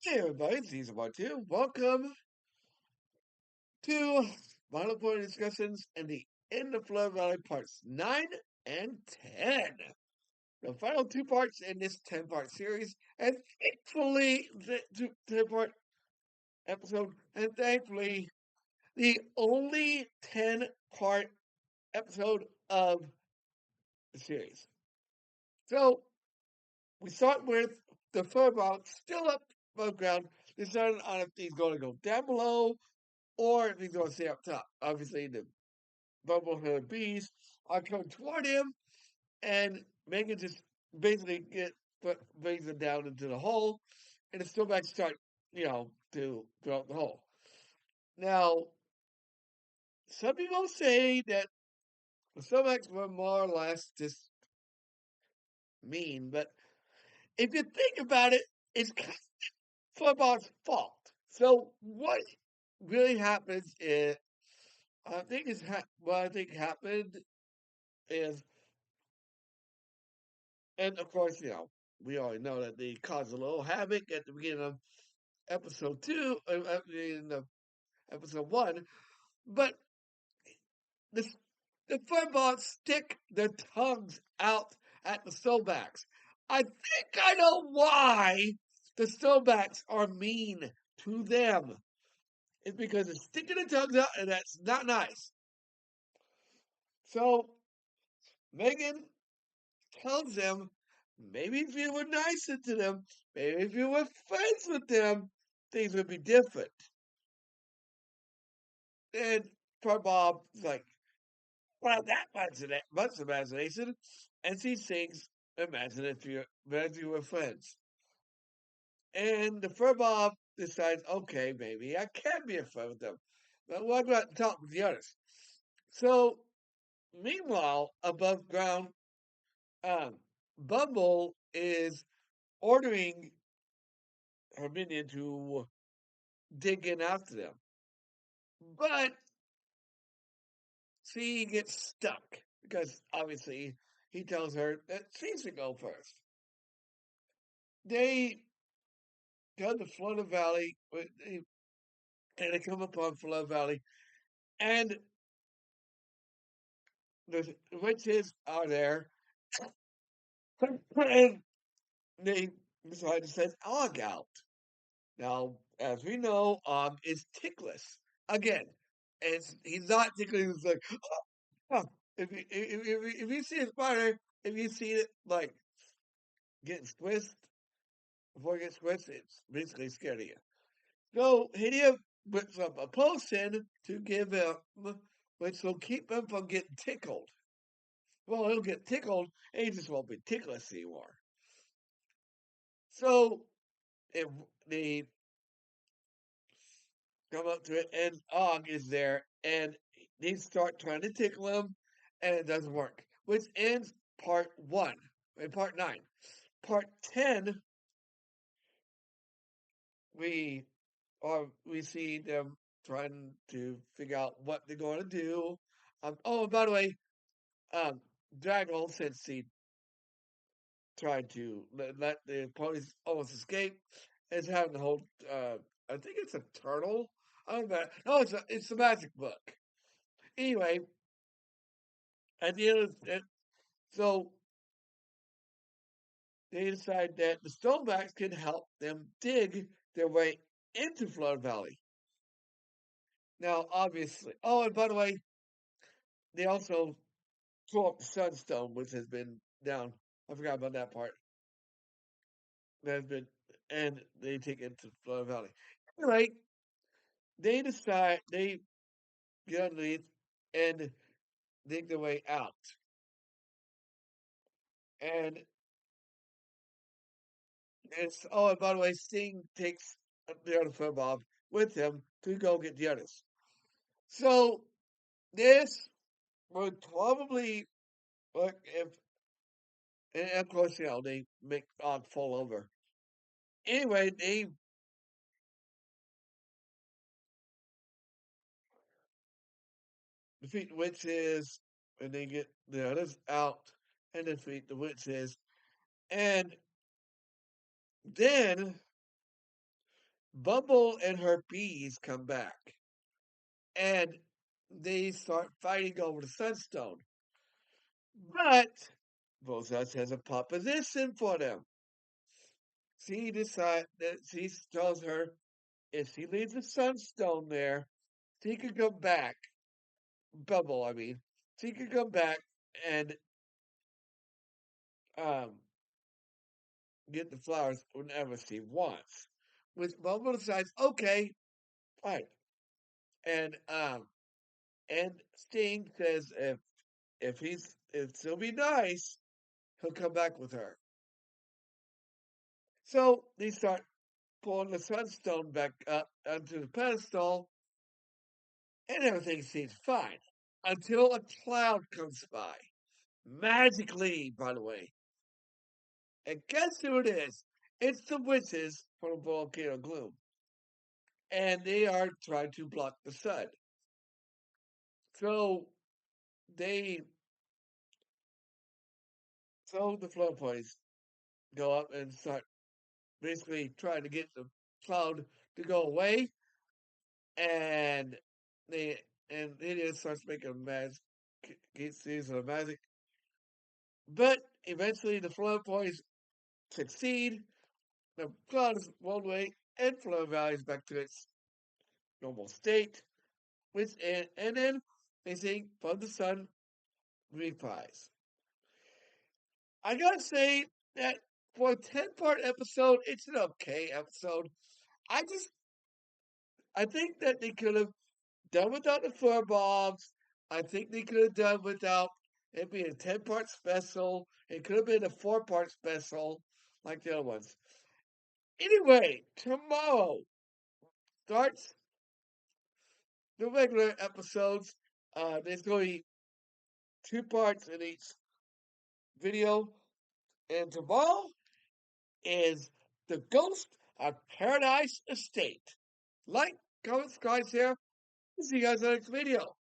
Hey everybody, season 1, 2. Welcome to Final Point Discussions and the End of Flutter Valley parts 9 and 10. The final two parts in this 10-part series, and thankfully, the 10-part episode, and thankfully, the only 10-part episode of the series. So, we start with the fur box still up above ground, deciding on if he's going to go down below or if he's going to stay up top. Obviously, the bubblehead bees are coming toward him, and Megan just basically brings him down into the hole, and the snowbacks start, to throw out the hole. Now, some people say that the snowbacks were more or less just mean, but if you think about it, it's kind of football's fault. So what really happens is, what I think happened is, and of course, we already know that they caused a little havoc at the beginning of episode 2, at the beginning of episode 1, but the, the furballs stick their tongues out at the snowbacks. I think I know why the snowbacks are mean to them. It's because they're sticking their tongues out, and that's not nice. So Megan tells them, maybe if you were nicer to them, maybe if you were friends with them, things would be different. And poor Bob's like, well, that much imagination. And she sings, imagine if you were friends. And the fur Bob decides, okay, maybe I can be a friend with them. But why do I talk with the others? So, meanwhile, above ground, um, Bumble is ordering her minion to dig in after them. But she gets stuck because obviously he tells her that she should go first. They go to Flutter Valley, and they come upon Flutter Valley, and the witches are there, and they decide to send Og out. Now, as we know, is tickless. Again, he's not ticklish. He's like, oh. If you see a spider, if you see it like getting squished before it gets squished, it's basically scared of you. So Hideo puts up a potion to give him, which will keep him from getting tickled. Well, he'll get tickled, and he just won't be ticklish anymore. So if they come up to it, and Og is there, and they start trying to tickle him, and it doesn't work, which ends part 1, and part 9. Part 10, we we see them trying to figure out what they're going to do. Oh, and by the way, Draggle, since he tried to let the ponies almost escape, is having to hold. I think it's a turtle. I don't know. No, it's a magic book. Anyway, at the end of it, so they decide that the Stonebacks can help them dig their way into Flood Valley. Now, obviously, oh, and by the way, they also throw up the Sunstone, which has been down. I forgot about that part. That has been, and they take it to Flood Valley. Anyway, they get underneath and dig their way out. And and by the way, Sting takes the other Fur Bob with him to go get the others. So this would probably look if, and of course, they make Og fall over. Anyway, they defeat the witches, and they get the others out and defeat the witches. And then Bumble and her bees come back, and they start fighting over the sunstone. But Bozas has a proposition for them. She decides that she tells her if she leaves the sunstone there, she could come back. Bumble, I mean, she could come back and um, get the flowers whenever she wants. Which Bumble decides, okay, fine. And and Sting says if she'll be nice, he'll come back with her. So they start pulling the sunstone back up onto the pedestal, and everything seems fine until a cloud comes by. Magically, by the way. And guess who it is? It's the witches from Volcano Gloom. And they are trying to block the sun. So they so the flood points go up and start basically trying to get the cloud to go away, and they and Idiot starts making a magic series of magic. But eventually the flood points succeed. The cloud is blown away, and Flood Valley is back to its normal state. Which and then they sing "From the Sun" reprise. I gotta say that for a 10-part episode, it's an okay episode. I just I think that they could have done without the fur bombs. I think they could have done without it being a 10-part special. It could have been a 4-part special like the other ones. Anyway, tomorrow starts the regular episodes. There's going to be 2 parts in each video. And tomorrow is The Ghost of Paradise Estate. Like, comment, subscribe, share. See you guys in the next video.